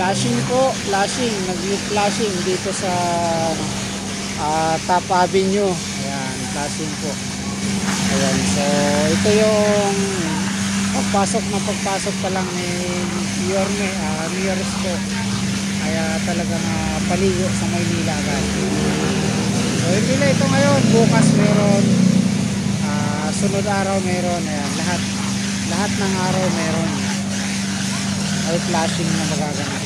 Flashing po, flashing, nag-flashing dito sa Top Avenue. Ayan, flashing po. Ayan, so ito yung pagpasok pa lang ni Yorme, Mieres po. Kaya talagang paligo sa Maynila agad. So hindi na ito ngayon, bukas meron, sunod araw meron. Ayan, lahat ng araw meron ay flashing na magaganap.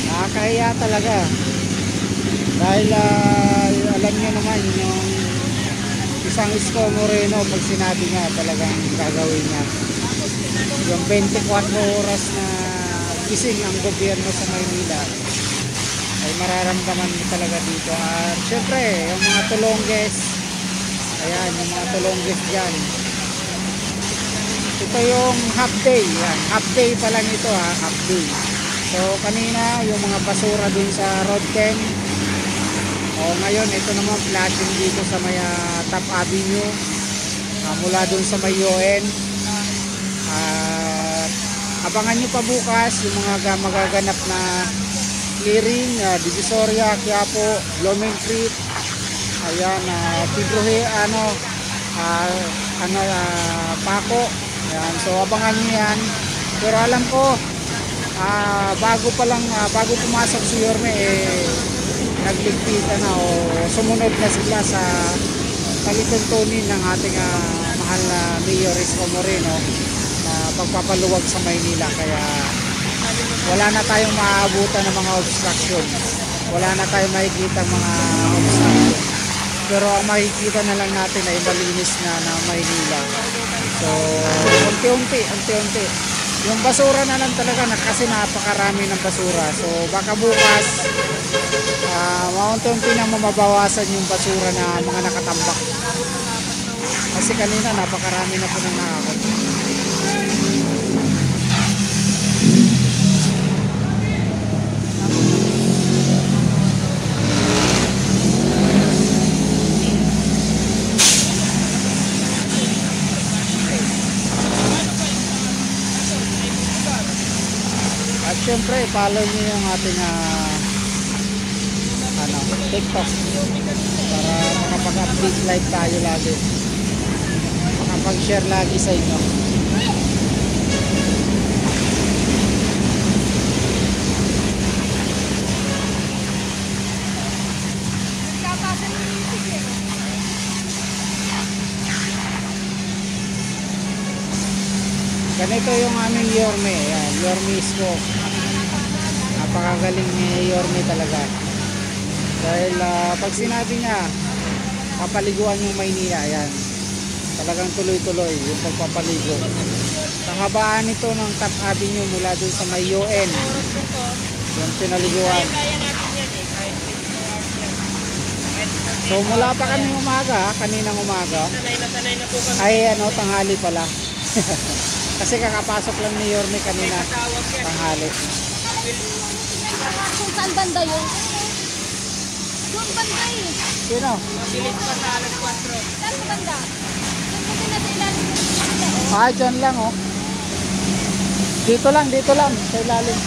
Nakakahiya talaga dahil alam nyo naman yung isang Isko Moreno, pag sinabi niya talagang gagawin niya yung 24 oras na gising ang gobyerno sa Maynila ay mararamdaman mo talaga dito. At syempre yung mga tulongges, ayan, yung mga tulongges dyan, ito yung half day. Yan, half day pa lang ito, half day. So kanina yung mga basura dun sa Road 10, ngayon ito naman flashing dito sa may Top Avenue, mula dun sa may UN. Abangan nyo pa bukas yung mga magaganap na clearing, Divisoria, Quiapo, Blooming Creek, ayan, Tidrohe, Paco. Ayan, so abangan nyo yan. Pero alam ko, bago pumasok si Yorme, nagligpitan na o sumunod na sila sa palituntunin ng ating mahal na Mayor Isko Moreno na pagpapaluwag sa Maynila. Kaya wala na tayong maaabutan ng mga obstruction, wala na tayong makikita mga obstruction, pero ang makikita na lang natin ay malinis na Maynila. So unti-unti yung basura na lang talaga kasi napakarami ng basura. So baka bukas maunti-unti na mababawasan yung basura na mga nakatambak, kasi kanina napakarami na po nang nakakot. At syempre follow nyo yung ating TikTok para makapag-update live tayo lagi, makapag-share lagi sa inyo. Ganito yung aming Yorme. Ayan, Yorme Isko. Napakagaling ni Yorme talaga. Dahil pag sinabi niya papaliguan yung Maynila, ayan, talagang tuloy-tuloy yung pagpapaligo. Kahabaan nito ng Top Avenue mula dun sa may UN, yung pinaliguan. So mula pa kami umaga, kaninang umaga, ay tanghali pala. Kasi kakapasok lang ni Yorme kanina tanghali. Kung saan banda yun? Doon banda eh. Sino? Mabilis pa sa alas 4. Saan sa banda? Doon kasi nasa ilalim yung Dyan lang Dito lang sa ilalim.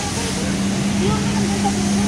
yung nandun sa dulo.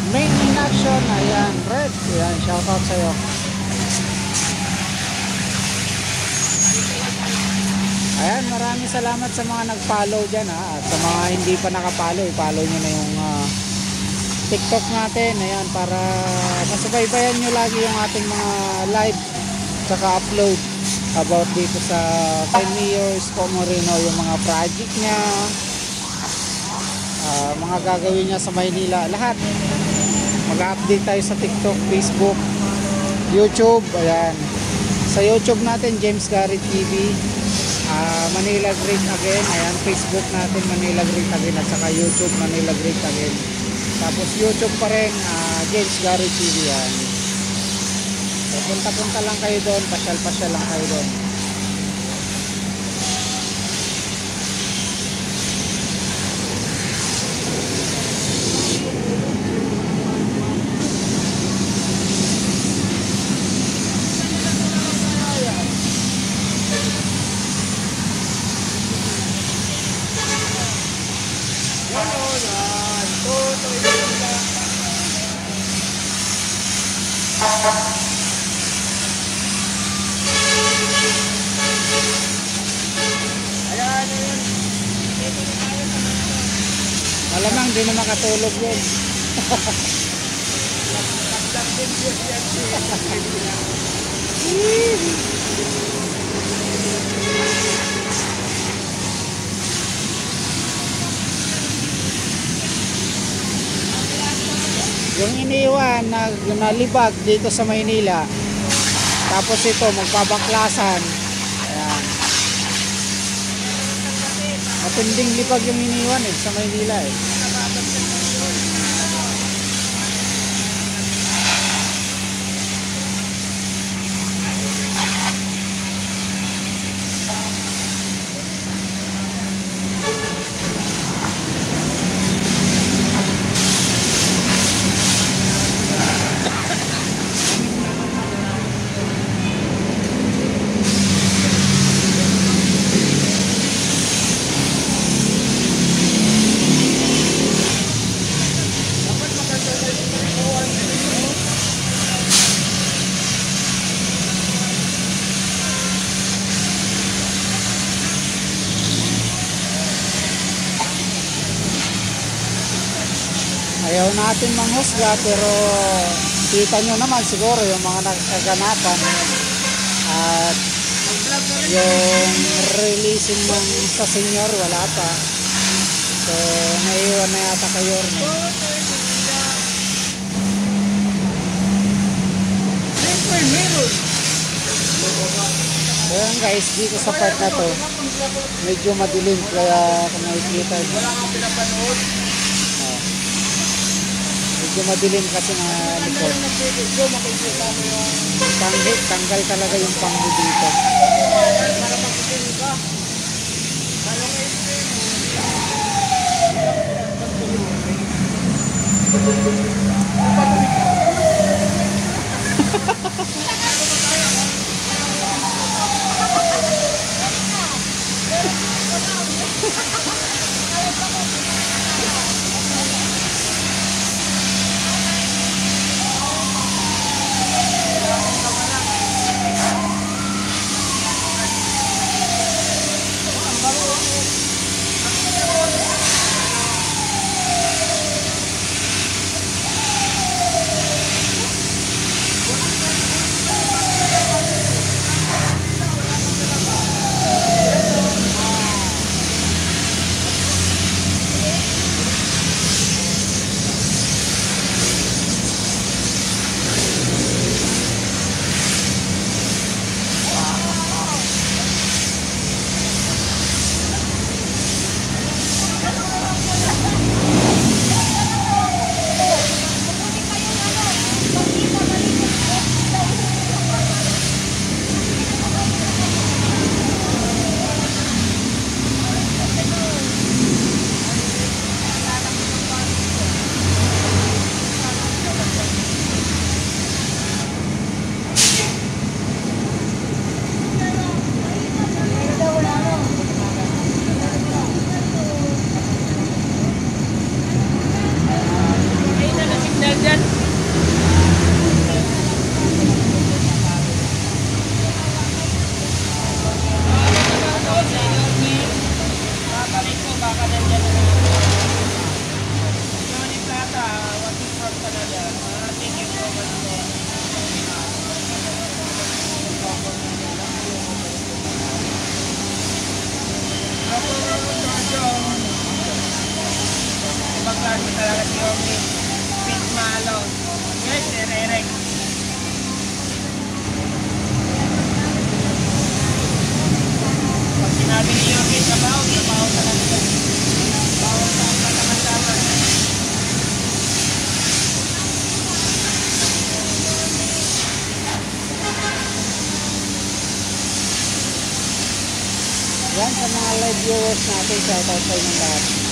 Main in action, ayan, Red, ayan, shoutout sa'yo. Ayan, maraming salamat sa mga nag-follow dyan at sa mga hindi pa nakapollow, i-follow nyo na yung TikTok natin, ayan, para masubaybayan nyo lagi yung ating mga live tsaka upload. about dito sa kay Mayor Isko Moreno, yung mga project niya, mga gagawin niya sa Maynila, lahat. Mag-update tayo sa TikTok, Facebook, YouTube. Ayan, sa YouTube natin James Garrett TV, Manila Great Again. Ayan, Facebook natin Manila Great Again, at saka YouTube Manila Great Again. Tapos YouTube pa rin, James Garrett TV. Yan, so, punta-punta lang kayo doon, pasyal-pasyal lang kayo doon. Malamang di na makatulog yun. Yung iniwan na nalibag dito sa Maynila, tapos ito magbabaklasan. Ayan, matinding libag yung iniwan sa Maynila . Ayaw natin manghusga, pero kita nyo naman siguro yung mga nagkaganapan at yung releasing ng sa senior wala pa, so naiwan na yata kayo rin. Ayan guys, dito sa part na to medyo madilim, kaya kung nakikita nyo medyo madilim kasi na likod. Tanggal talaga yung panghi dito. Guys, Sir Eric. Pag sinabi ni Yogi, trabaho talaga. Bawal sa pagkakasama. Yan sa mga live viewers natin, shoutout sa inyong lahat.